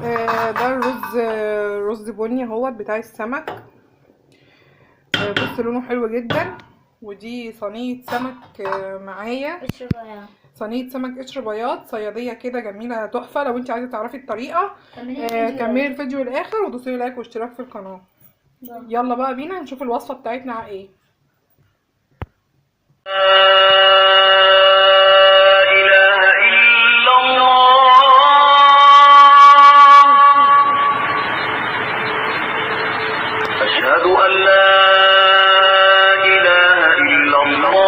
ده الرز، رز بني اهوت بتاع السمك. بص لونه حلو جدا. ودي صينيه سمك معايا، قشر بياض. صينيه سمك قشر بياض صياديه كده جميله تحفه. لو انت عايزه تعرفي الطريقه كملي الفيديو للاخر وتدوسي لايك واشتراك في القناه. يلا بقى بينا نشوف الوصفه بتاعتنا على ايه. أشهد أن لا إله إلا الله.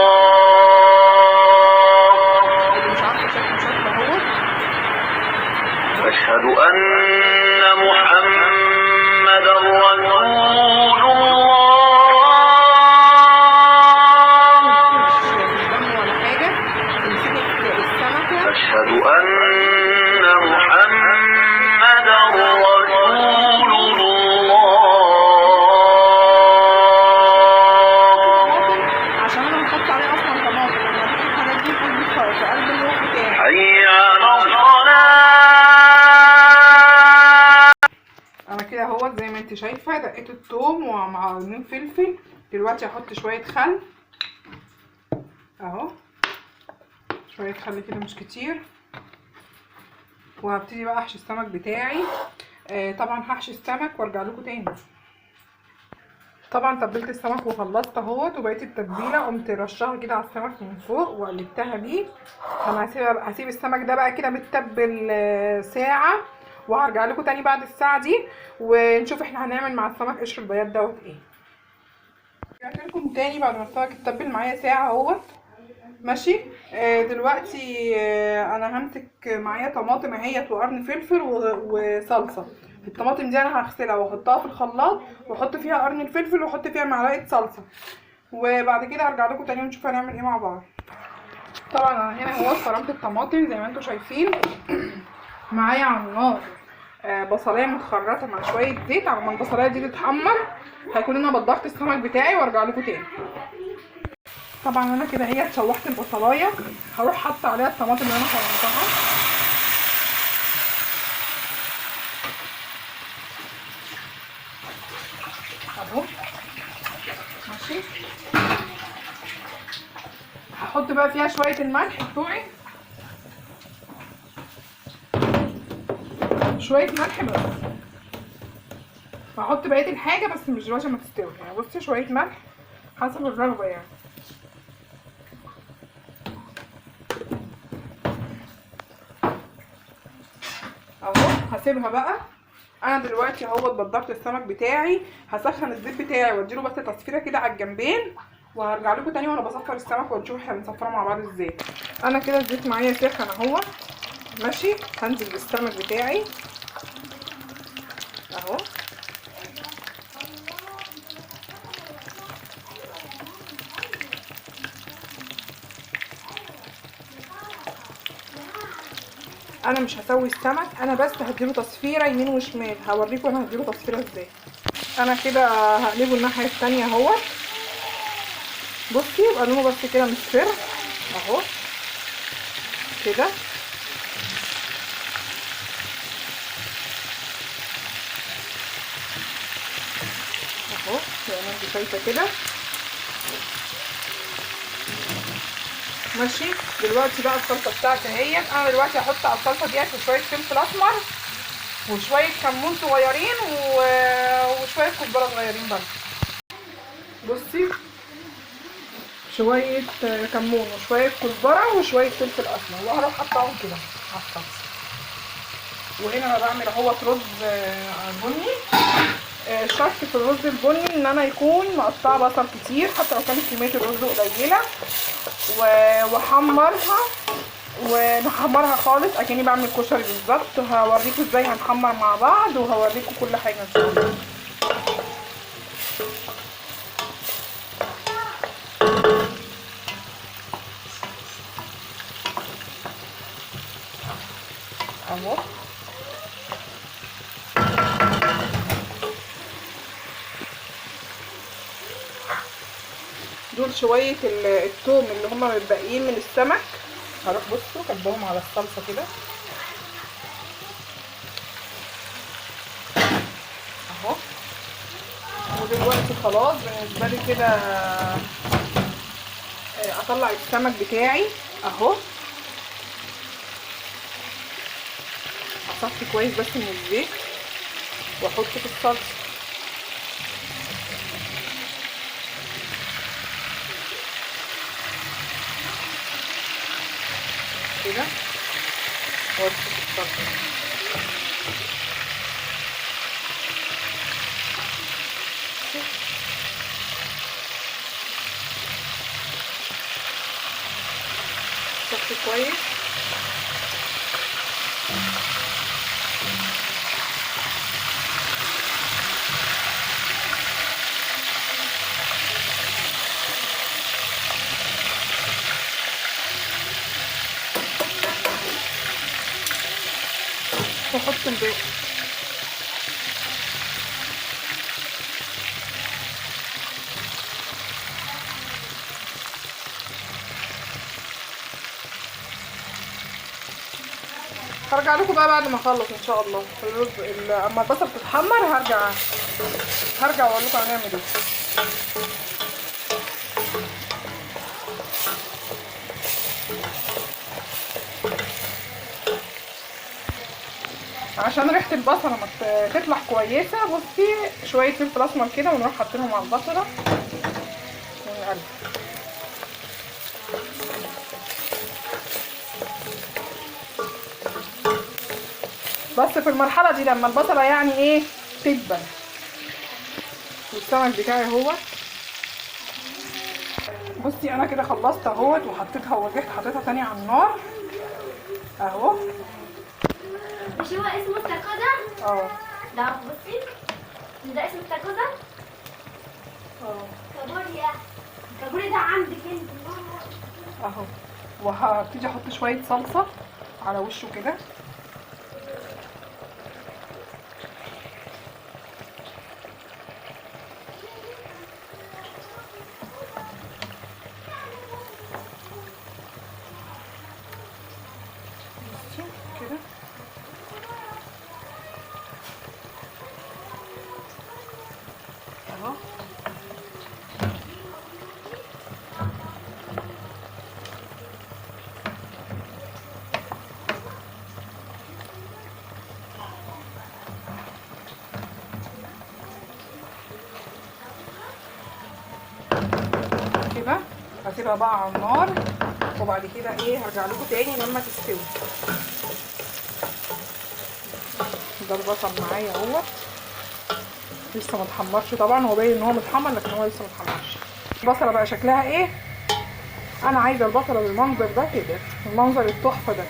أشهد أن محمدا رسول الله. أشهد أن محمدا رسول الله. حي على الصلاة. انا كده اهوت زي ما انت شايفه دقيت الثوم ومع قرنين فلفل. دلوقتي هحط شويه خل اهو، شويه خل كده مش كتير. وهبتدي بقى احشي السمك بتاعي. طبعا هحشي السمك وارجع لكم تاني. طبعا تبلت السمك وخلصت اهوت، وبقيت التتبيله قمت رشاها كده على السمك من فوق وقلبتها بيه. انا هسيب السمك ده بقى كده متبل ساعه، وهرجع لكم تاني بعد الساعه دي ونشوف احنا هنعمل مع السمك قشر البياض دوت ايه. رجعت لكم تاني بعد ما السمك اتبل معايا ساعه اهوت ماشي. دلوقتي انا همسك معايا طماطم اهيت وقرن فلفل وصلصه. الطماطم دي انا هغسلها واحطها في الخلاط واحط فيها قرن الفلفل واحط فيها معلقه صلصه، وبعد كده هرجع لكم تاني ونشوف هنعمل ايه مع بعض. طبعا انا هنا اهو فرمت الطماطم زي ما انتم شايفين. معايا على النار بصلايه متخرطه مع شويه زيت. على ما البصلايه دي تتحمر هيكون انا بضفت السمك بتاعي وارجع لكم تاني. طبعا انا كده هي اتشوحت البصلايه، هروح حاطه عليها الطماطم اللي انا فرمتها اهو ماشي. هحط بقى فيها شويه الملح بتوعي، شويه ملح بس. هحط بقيه الحاجه بس مش دلوقتي ما تستوي يعني. بصي شويه ملح حسب الرغبه يعني اهو. هسيبها بقى. انا دلوقتي اهوت بضبط السمك بتاعي، هسخن الزيت بتاعي واديله بس تصفيره كده على الجنبين، وهرجع لكم تاني وانا بصفر السمك ونشوف احنا بنصفره مع بعض ازاي. انا كده الزيت معايا سخن اهو ماشي. هنزل بالسمك بتاعي اهو. انا مش هسوي السمك، انا بس هديله تصفيره يمين وشمال. هوريكم انا هديله تصفيره ازاي. انا كده هقلبه الناحيه التانيه اهوت. بصي يبقى لونه بس كده مصفر اهو كده. اهو زي ما انتوا شايفه كده ماشي. دلوقتي بقى الصلصه بتاعتي اهيت. انا دلوقتي هحط على الصلصه ديت شويه فلفل اسمر وشويه كمون صغيرين وشويه كزبره صغيرين برضه. بصي شويه كمون وشويه كزبره وشويه فلفل اسمر، وهروح حطاهم كده على الصلصه. وهنا انا بعمل اهوت رز بني. الشرط في الرز البني ان انا يكون مقطعه بصل كتير حتى لو كانت كميه الرز قليله، واحمرها ونحمرها خالص اكني بعمل كشري بالظبط. هوريكم ازاي هنحمر مع بعض وهوريكم كل حاجه ان شاء الله اهو. دول شويه الثوم اللي هما متبقيين من السمك. هروح بصوا كبهم على الصلصه كده دلوقتي خلاص بالنسبه لي كده. اطلع السمك بتاعي اهو، اصفي كويس بس من الزيت واحطه في الصلصه كده وارصه في الصلصه. صفي كويس. واحط الباقي. هرجع لكم بقى بعد ما اخلص ان شاء الله الرز. اما البصل تتحمر هرجع واقول لكم هنعمل ايه. عشان ريحه البصله ما تطلع كويسه، بصي شويه فلفل اسمر كده ونروح حاطينهم على البصله ونقلب. بس في المرحله دي لما البصله يعني ايه تدبل. والسمك بتاعي اهو. بصي انا كده خلصت اهوت وحطيتها ورجعت حطيتها تاني على النار اهو. مش هو اسمه استاكوزا؟ اه ده بصي ده اسمه استاكوزا؟ كابوريا. كابوريا ده عندك انت اهو. وهبتدي احط شويه صلصه على وشه كده. كده اهو. كده هسيبها بقى على النار وبعد كده ايه هرجع لكم تاني لما تستوي. ده البصل معايا اهوت لسه متحمرش طبعا، هو باين ان هو متحمر لكن هو لسه متحمرش. البصله بقى شكلها ايه؟ انا عايزه البصله بالمنظر ده كده، المنظر التحفه ده.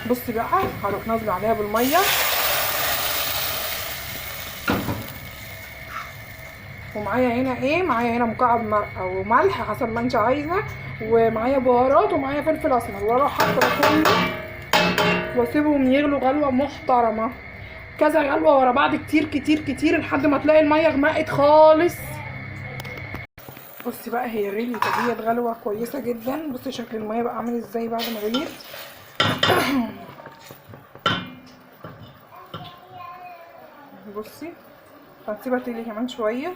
بصي بقى هروح نازله عليها بالميه ومعايا هنا ايه، معايا هنا مكعب مرقه وملح حسب ما انت عايزه، ومعايا بهارات ومعايا فلفل اسمر، واروح حاطه كله واسيبهم يغلوا غلوه محترمه، كذا غلوه ورا بعض كتير كتير كتير لحد ما تلاقي الميه غمقت خالص. بصي بقى هي غليت ديت غلوه كويسه جدا. بصي شكل الميه بقى عامل ازاي بعد ما غليت. بصي هنسيبها تغلي كمان شويه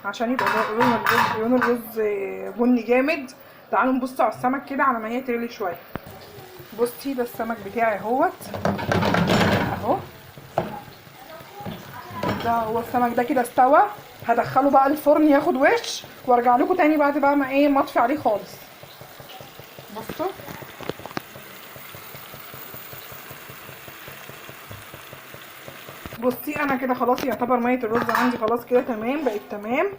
عشان يبقى لون الرز بني جامد. تعالوا نبص على السمك كده على ما هي تغلي شويه. بصي ده السمك بتاعي اهوت اهو. ده هو السمك ده كده استوى. هدخله بقى الفرن ياخد وش وارجع لكم تاني بعد بقى ما ايه ما اطفي عليه خالص. بصوا بصي انا كده خلاص يعتبر ميه الرز عندي خلاص كده تمام، بقت تمام.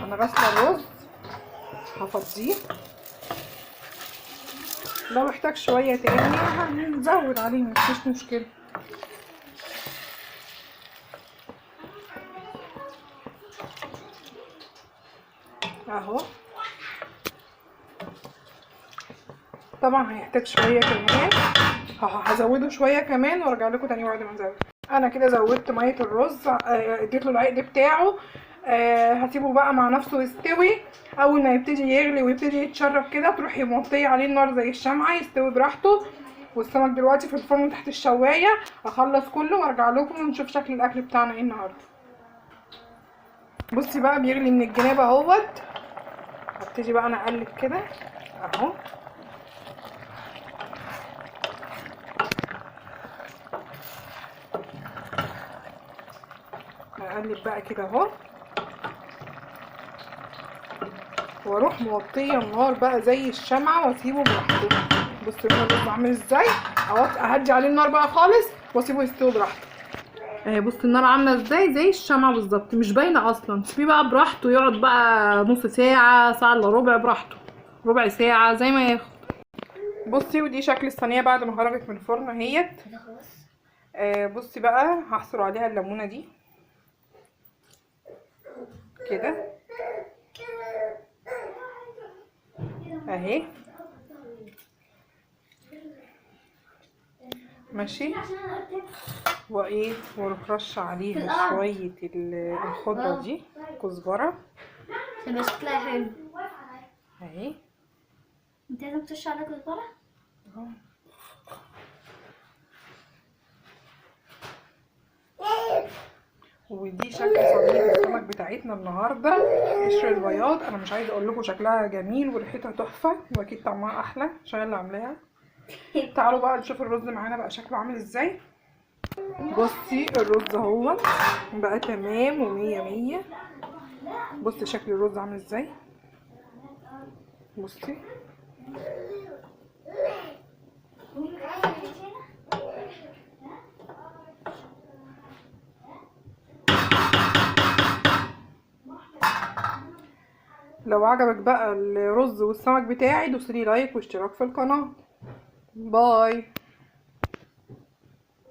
انا غاسله الرز هفضيه، لو احتاج شويه تاني هنزود عليه مفيش مشكله. اهو طبعا هيحتاج شويه كمان، هزوده شويه كمان وارجع لكم تاني بعد ما ازود. انا كده زودت ميه الرز، اديت له العقد بتاعه. هسيبه بقى مع نفسه يستوي. اول ما يبتدي يغلي ويبتدي يتشرب كده تروحي موطيه عليه النار زي الشمعه يستوي براحته. والسمك دلوقتي في الفرن تحت الشوايه. اخلص كله وارجع لكم ونشوف شكل الاكل بتاعنا ايه النهارده. بصي بقى بيغلي من الجناب اهوت. هبتدي بقى انا اقلب كده اهو. اقلب بقى كده اهو، واروح موطيه النار بقى زي الشمعه واسيبه براحته. بصوا بقى الرز عامل ازاي اهو. اهدي عليه النار بقى خالص واسيبه يستوي براحته. اهي بصي النار عامله ازاي زي الشمعه بالظبط، مش باينه اصلا. سيبيه بقى براحته يقعد بقى نص ساعه، ساعه الا ربع، براحته، ربع ساعه زي ما ياخد. بصي ودي شكل الصينيه بعد ما خرجت من الفرن اهيت. بصي بقى هعصر عليها الليمونه دي كده اهي ماشي. وايه واروح رشه عليها شويه الخضره دي، كزبره تبقى شكلها حلو. اهي. انت لازم ترش عليها كزبره. ودي شكل صينيه السمك بتاعتنا النهارده، قشر البياض. انا مش عايزه اقول لكم شكلها جميل وريحتها تحفه، واكيد طعمها احلى عشان اللي عاملاها. تعالوا بقى نشوف الرز معانا بقى شكله عامل ازاي. بصي الرز اهو بقى تمام ومية مية. بصي شكل الرز عامل ازاي. بصي لو عجبك بقى الرز والسمك بتاعي دوسيلي لايك واشتراك في القناة. باي.